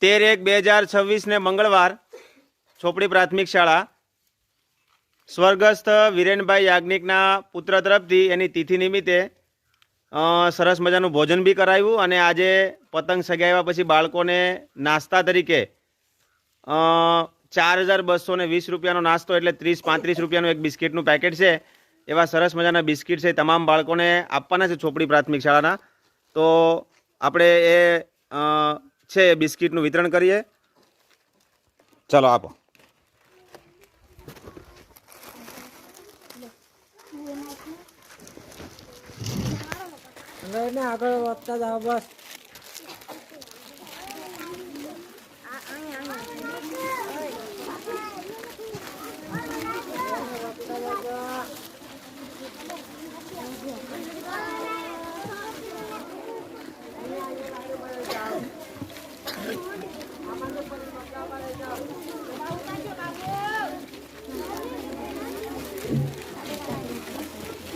13/1/2026 ને મંગળવાર ચોપડી પ્રાથમિક શાળા સ્વર્ગસ્થ વિરેનભાઈ યાજ્ઞિકના પુત્ર તરફથી એની તિથિ નિમિત્તે સરસ મજાનું ભોજન બી કરાવ્યું અને આજે પતંગ સગાવ્યા પછી બાળકોને નાસ્તા તરીકે 4220 રૂપિયાનો નાસ્તો એટલે 30-35 રૂપિયાનું એક બિસ્કિટનું પેકેટ છે. એવા સરસ મજાના બિસ્કિટ છે તમામ બાળકોને આપવાના છે ચોપડી પ્રાથમિક શાળાના. તો આપણે એ છે બિસ્કિટનું વિતરણ કરીએ. ચાલો આપો. આગળ વધતા જાઓ બસ.